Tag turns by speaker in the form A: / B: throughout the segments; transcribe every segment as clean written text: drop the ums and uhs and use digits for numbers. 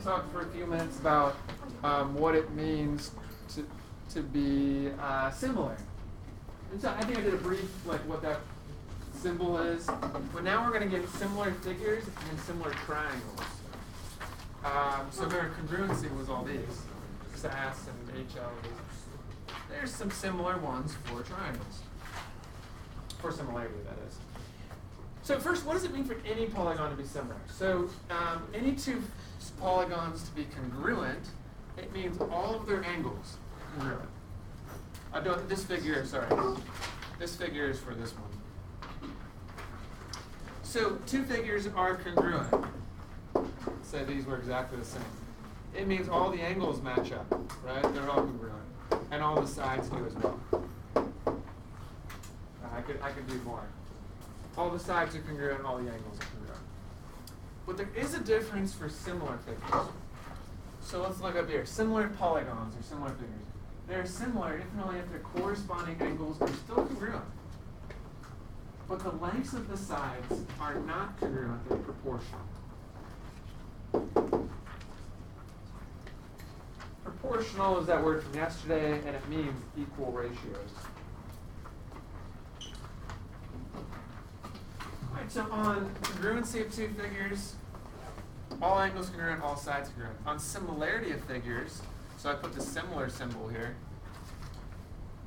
A: talk for a few minutes about what it means to be similar. And so I think I did a brief, like what that symbol is. But now we're going to get similar figures and similar triangles. So remember, congruency was all these, SAS and HL. There's some similar ones for triangles. For similarity, that is. So first, what does it mean for any polygon to be similar? So any two polygons to be congruent, it means all of their angles congruent. This figure is for this one. So two figures are congruent. Say these were exactly the same. It means all the angles match up, right? They're all congruent. And all the sides do as well. I could do more. All the sides are congruent, all the angles are congruent. But there is a difference for similar figures. So let's look up here. Similar polygons or similar figures. They're similar if and only if their corresponding angles are still congruent. But the lengths of the sides are not congruent, they're proportional. Proportional is that word from yesterday, and it means equal ratios. Alright, so on congruency of two figures, all angles congruent, all sides congruent. On similarity of figures, so I put the similar symbol here.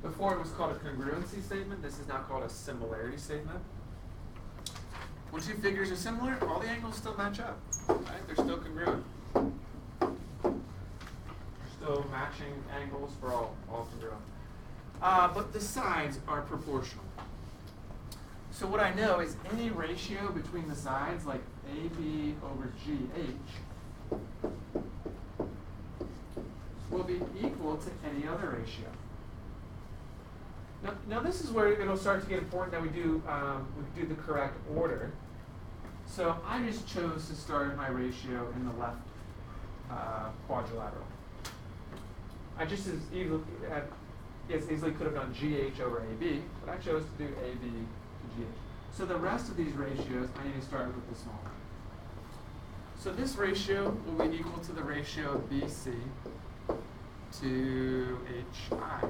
A: Before it was called a congruency statement, this is now called a similarity statement. When two figures are similar, all the angles still match up, right? They're still congruent. Still matching angles for all congruent. But the sides are proportional. So what I know is any ratio between the sides, like AB over GH, will be equal to any other ratio. Now this is where it'll start to get important that we do the correct order. So I just chose to start my ratio in the left quadrilateral. I just as easily could have done GH over AB, but I chose to do AB to GH. So the rest of these ratios, I need to start with the small one. So this ratio will be equal to the ratio of BC to HI.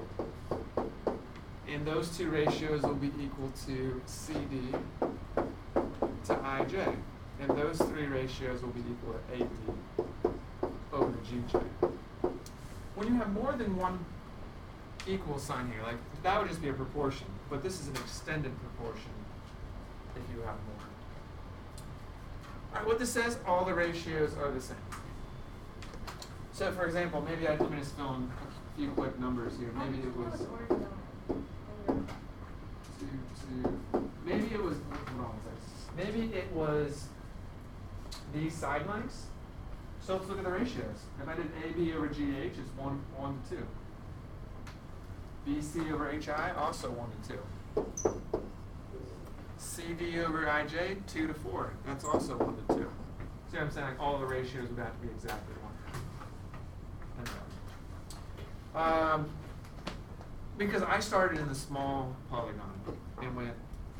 A: And those two ratios will be equal to CD to IJ. And those three ratios will be equal to AD over GJ. When you have more than one equal sign here, like that would just be a proportion, but this is an extended proportion if you have more. All right, what this says, all the ratios are the same. So for example, maybe let me just fill in a few quick numbers here. Maybe it was maybe it was these side lengths. So let's look at the ratios. If I did AB over GH, it's 1 to 2. BC over HI, also 1 to 2. CD over IJ, 2 to 4. That's also 1 to 2. See what I'm saying? Like all the ratios would have to be exactly 1. Because I started in the small polygon and went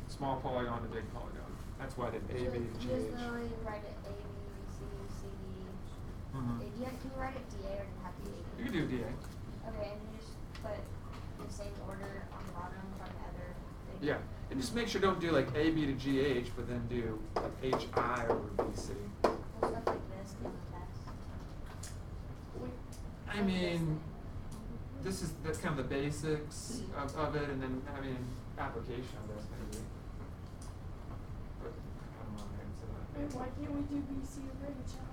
A: small polygon to big polygon. That's why I did AB to GH.
B: You just literally write it A, B, C, CD.
A: Mm-hmm.
B: Can you write it DA or does it have to be AB?
A: You can do DA.
B: Okay, and you just put the same order on the bottom from the other thing.
A: Yeah, and just make sure don't do like AB to GH, but then do like HI over BC.
B: Well, stuff like this can be test.
A: I mean, that's kind of the basics of it, and then having an application of this maybe. But I don't know how to answer that.
C: Wait, why can't we do BC over HI?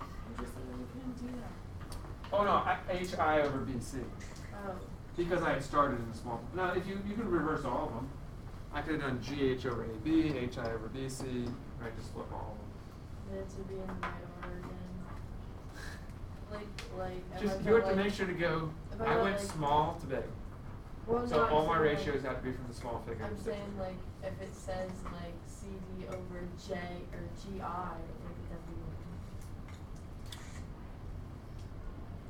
C: I just thought we couldn't do that.
A: Oh no, HI over BC.
C: Oh.
A: Because I had started in the small. Now, if you could reverse all of them. I could have done GH over AB, HI over BC, right? Just flip all of them.
C: Then it would be in the right order again. Like.
A: Just you have to make sure to go. I went small to big.
C: Well,
A: So
C: no,
A: all my
C: I'm saying,
A: ratios have to be from the small figure.
C: I'm saying like if it says like CD over J or GI, like it doesn't.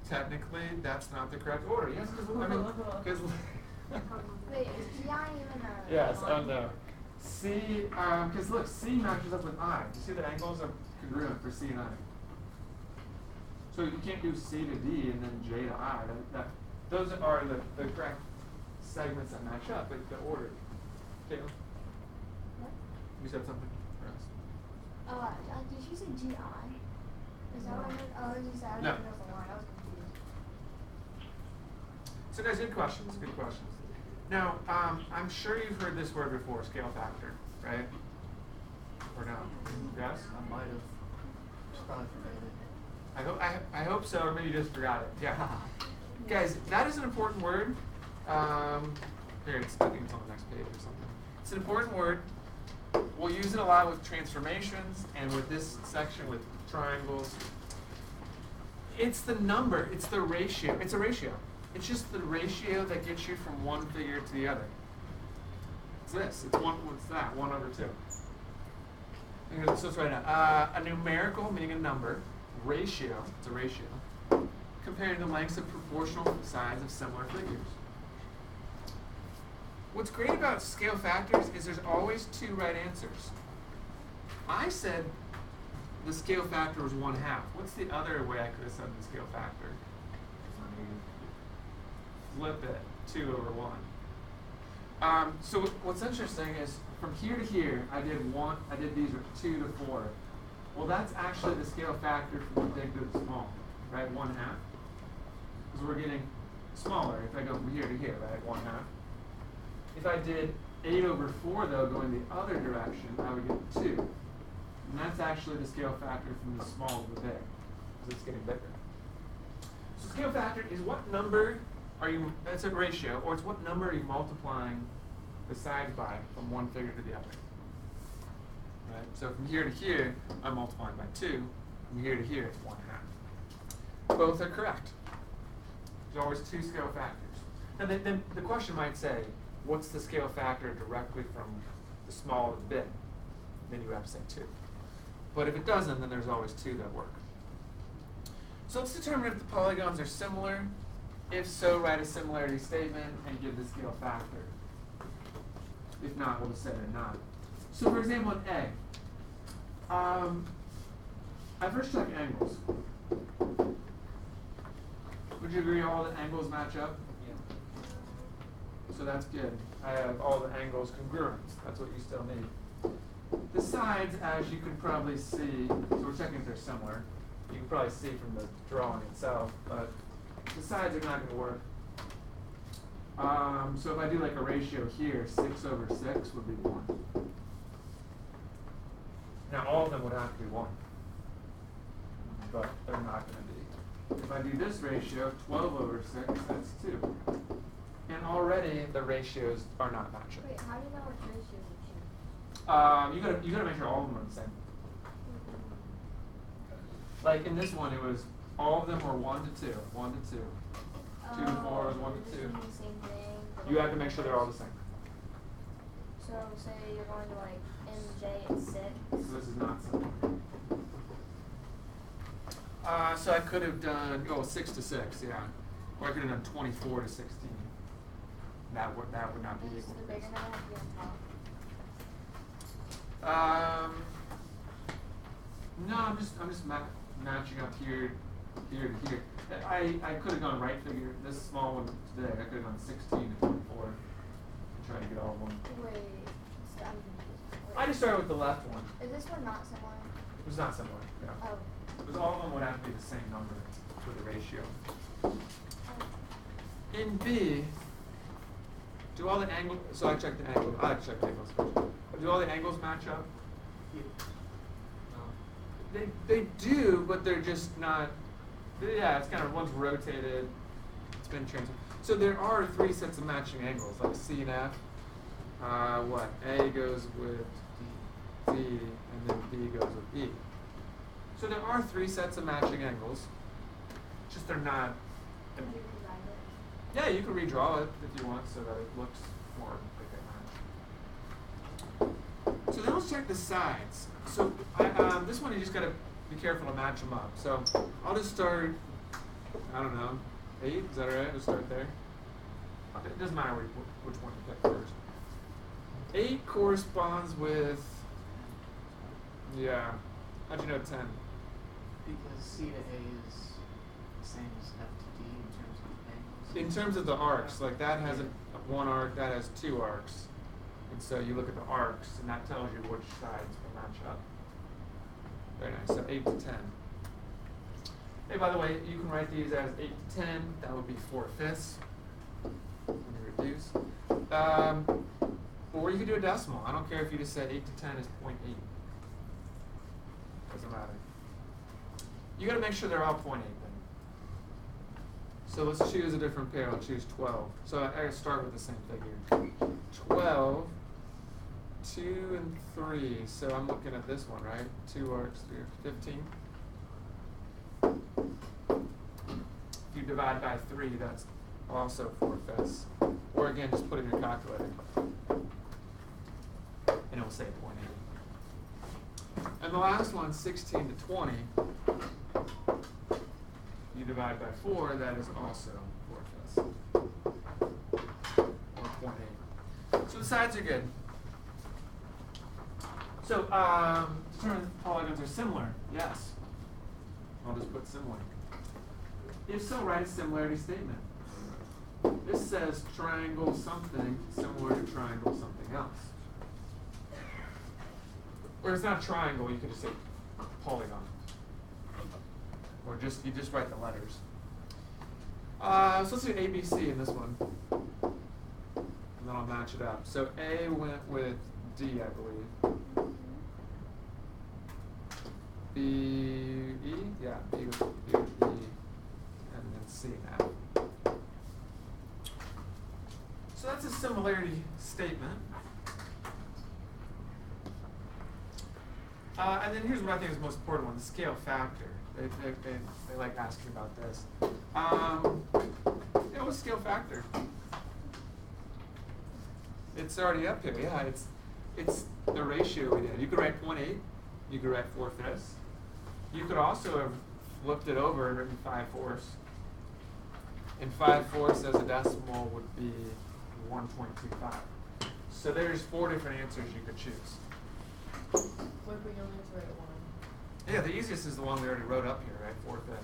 A: Technically, that's not the correct order. Yes, because
B: Wait, is GI even a...
A: yes, oh no. C, because look, C matches up with I. You see the angles are congruent for C and I. So you can't do C to D and then J to I. Those are the correct segments that match up, but the order. Caitlin,
B: What?
A: you said something for us.
B: Did you say GI? Is that what I heard? Oh, you said I
A: No.
B: didn't know the line. I was confused.
A: So guys, good questions, good questions. Now, I'm sure you've heard this word before, scale factor, right? Or no? Yes?
D: I might have. Just probably forget it.
A: I hope so, or maybe you just forgot it. Yeah. Guys, that is an important word. Here, it's I think it's on the next page or something. It's an important word. We'll use it a lot with transformations and with this section with triangles. It's the number, it's the ratio. It's a ratio. It's just the ratio that gets you from one figure to the other. It's this. It's one. What's that? 1/2. So let's write it out. A numerical, meaning a number, ratio. It's a ratio. Comparing the lengths of proportional sides of similar figures. What's great about scale factors is there's always two right answers. I said the scale factor was 1/2. What's the other way I could have said the scale factor? Flip it, 2/1. So what's interesting is from here to here, I did these with 2 to 4. Well, that's actually the scale factor from the big to the small, right? 1/2. Because we're getting smaller if I go from here to here, right? 1/2. If I did 8/4 though, going the other direction, I would get 2. And that's actually the scale factor from the small to the big, because it's getting bigger. So scale factor is what number are you, that's a ratio, or it's what number are you multiplying the sides by from one figure to the other. Right? So from here to here, I'm multiplying by 2. From here to here, it's 1/2. Both are correct. There's always two scale factors. Now then the question might say, what's the scale factor directly from the small to the big? Then you have to say 2. But if it doesn't, then there's always 2 that work. So let's determine if the polygons are similar. If so, write a similarity statement and give the scale factor. If not, we'll just say they're not. So for example, in A, I first check angles. Would you agree all the angles match up? Yeah. So that's good. I have all the angles congruent. That's what you still need. The sides, as you can probably see, so we're checking if they're similar. You can probably see from the drawing itself, but the sides are not going to work. So if I do like a ratio here, 6/6 would be 1. Now all of them would have to be 1, but they're not going to be. If I do this ratio, 12/6, that's 2. And already the ratios are not matching.
B: Wait, how do you know which ratios you choose?
A: You gotta make sure all of them are the same. Like in this one, it was all of them were 1 to 2, 1 to 2. 2 to 4 was 1 to 2.
B: The same thing.
A: You have to make sure they're all the same.
B: So say you're going to like MJ at 6.
A: So this is not simple. So I could have done 6 to 6, yeah, or I could have done 24 to 16. That would not be
B: Is
A: equal.
B: the bigger number have to be on top?
A: No, I'm just matching up here to here. I could have gone right figure. This small one today, I could have gone 16 to 24 and try to get all of them.
B: Wait, so I'm confused.
A: I just started with the left one.
B: Is this one not similar?
A: It was not similar. Yeah.
B: Oh.
A: Because all of them would have to be the same number for the ratio. In B, do all the angles, so I checked the angles, I like to check the angles first. Do all the angles match up? They do, but they're just not, yeah, it's kind of, one's rotated, it's been transferred. So there are 3 sets of matching angles, like C and F. What? A goes with D, and then B goes with E. So there are 3 sets of matching angles, just they're not.
B: Can you rewrite it?
A: Yeah, you can redraw it if you want so that it looks more like they match. So then let's check the sides. So this one you just gotta be careful to match them up. So I'll just start, I don't know, 8, is that alright? Just start there. It doesn't matter which one you pick first. 8 corresponds with, yeah, how'd you know 10?
D: Because C to A is same as F to D in terms of angles?
A: In terms of the arcs, like that has one arc, that has two arcs. And so you look at the arcs, and that tells you which sides will match up. Very nice. So 8 to 10. Hey, by the way, you can write these as 8 to 10. That would be 4/5 when you reduce. Or you could do a decimal. I don't care if you just said 8 to 10 is 0.8. Doesn't matter. You got to make sure they're all 0.8 then. So let's choose a different pair. I'll choose 12. So I gotta start with the same figure. 12, 2 and 3. So I'm looking at this one, right? 2 arcs, 3 arcs, 15. If you divide by 3, that's also 4/5. Or again, just put it in your calculator. And it will say 0.8. And the last one, 16 to 20. You divide by 4, that is also 4/5. Or 0.8. So the sides are good. So determine if polygons are similar. Yes. I'll just put similar. If so, write a similarity statement. This says triangle something similar to triangle something else. Or it's not triangle, you could just say polygon. Or you just write the letters. So let's do ABC in this one. And then I'll match it up. So A went with D, I believe. B, E? Yeah, B with B. And then C now. So that's a similarity statement. And then here's what I think is the most important one, the scale factor. They like asking about this. What's scale factor? It's already up here. Yeah, it's the ratio we did. You could write 0.8. You could write 4/5. You could also have flipped it over and written 5/4. And 5/4 as a decimal would be 1.25. So there's 4 different answers you could choose.
C: What if we only have to write one?
A: Yeah, the easiest is the one we already wrote up here, right? 4/5.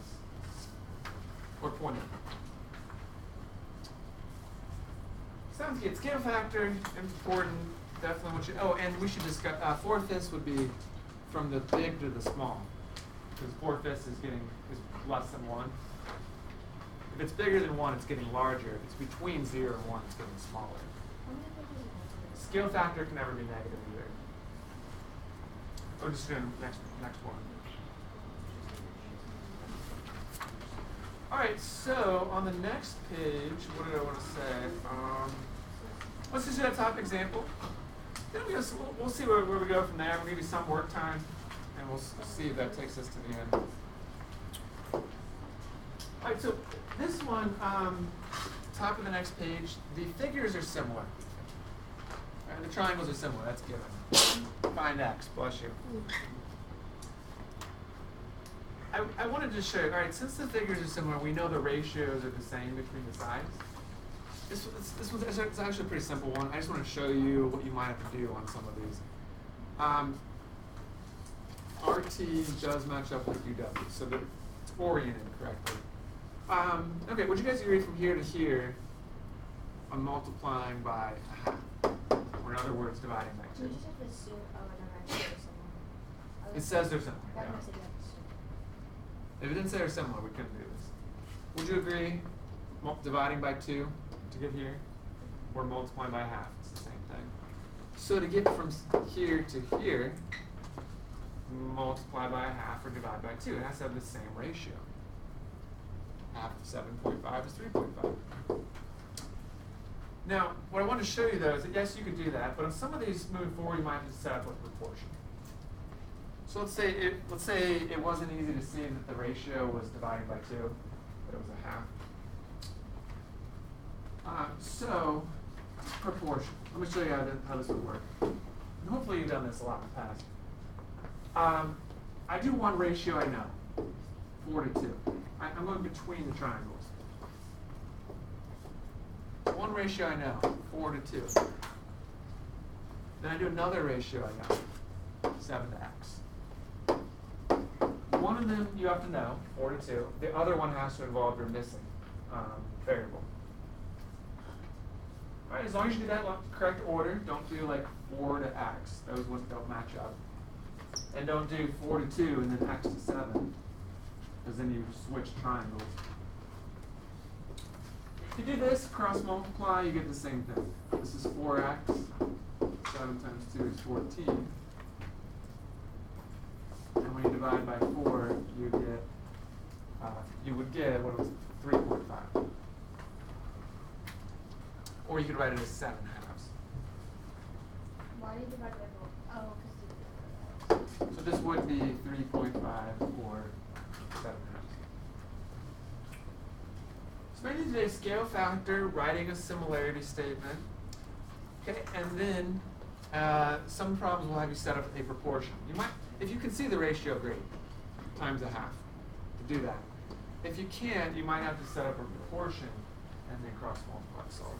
A: Or 0.8. Sounds good. Scale factor, important. Definitely and we should discuss, 4/5 would be from the big to the small. Because 4/5 is less than 1. If it's bigger than 1, it's getting larger. If it's between 0 and 1, it's getting smaller. Scale factor can never be negative either. We're just doing next one. All right, so on the next page, what did I want to say? Let's just do that top example. Then we'll see where we go from there. We'll give you some work time, and we'll see if that takes us to the end. All right, so this one, top of the next page, the figures are similar. All right, the triangles are similar, that's given. Find x, bless you. I wanted to show you, all right, since the figures are similar, we know the ratios are the same between the sides. This one's it's actually a pretty simple one. I just want to show you what you might have to do on some of these. RT does match up with UW, so that it's oriented correctly. Okay, would you guys agree from here to here, I'm multiplying by a half, or in other words, dividing by 2.
B: You just have to assume, they're similar.
A: It says they're similar.
B: That
A: Yeah.
B: makes it you have to assume.
A: If it didn't say they're similar, we couldn't do this. Would you agree dividing by 2 to get here, or multiplying by half? It's the same thing. So to get from here to here, multiply by a half or divide by 2. It has to have the same ratio. Half of 7.5 is 3.5. Now, what I want to show you though is that yes, you could do that, but on some of these moving forward, you might have to set up with proportion. So let's say it wasn't easy to see that the ratio was dividing by 2, but it was a half. So proportion. Let me show you how this would work. And hopefully you've done this a lot in the past. I do one ratio I know, 4 to 2. I'm going between the triangles. One ratio I know, 4 to 2. Then I do another ratio I know, 7 to x. one of them you have to know, 4 to 2. The other one has to involve your missing variable. All right, as long as you do that in correct order, don't do like 4 to x. Those ones don't match up. And don't do 4 to 2 and then x to 7, because then you switch triangles. If you do this, cross multiply, you get the same thing. This is 4x. 7 times 2 is 14. And when you divide by 4, you would get, what was it, 3.5. Or you could write it as 7 halves.
B: Why do you divide by 4? Oh, because
A: So this would be 3.5 or 7 halves. So maybe today scale factor, writing a similarity statement. Okay, and then some problems will have you set up a proportion. You might, if you can see the ratio, great, times a half to do that. If you can't, you might have to set up a proportion and then cross multiply solve.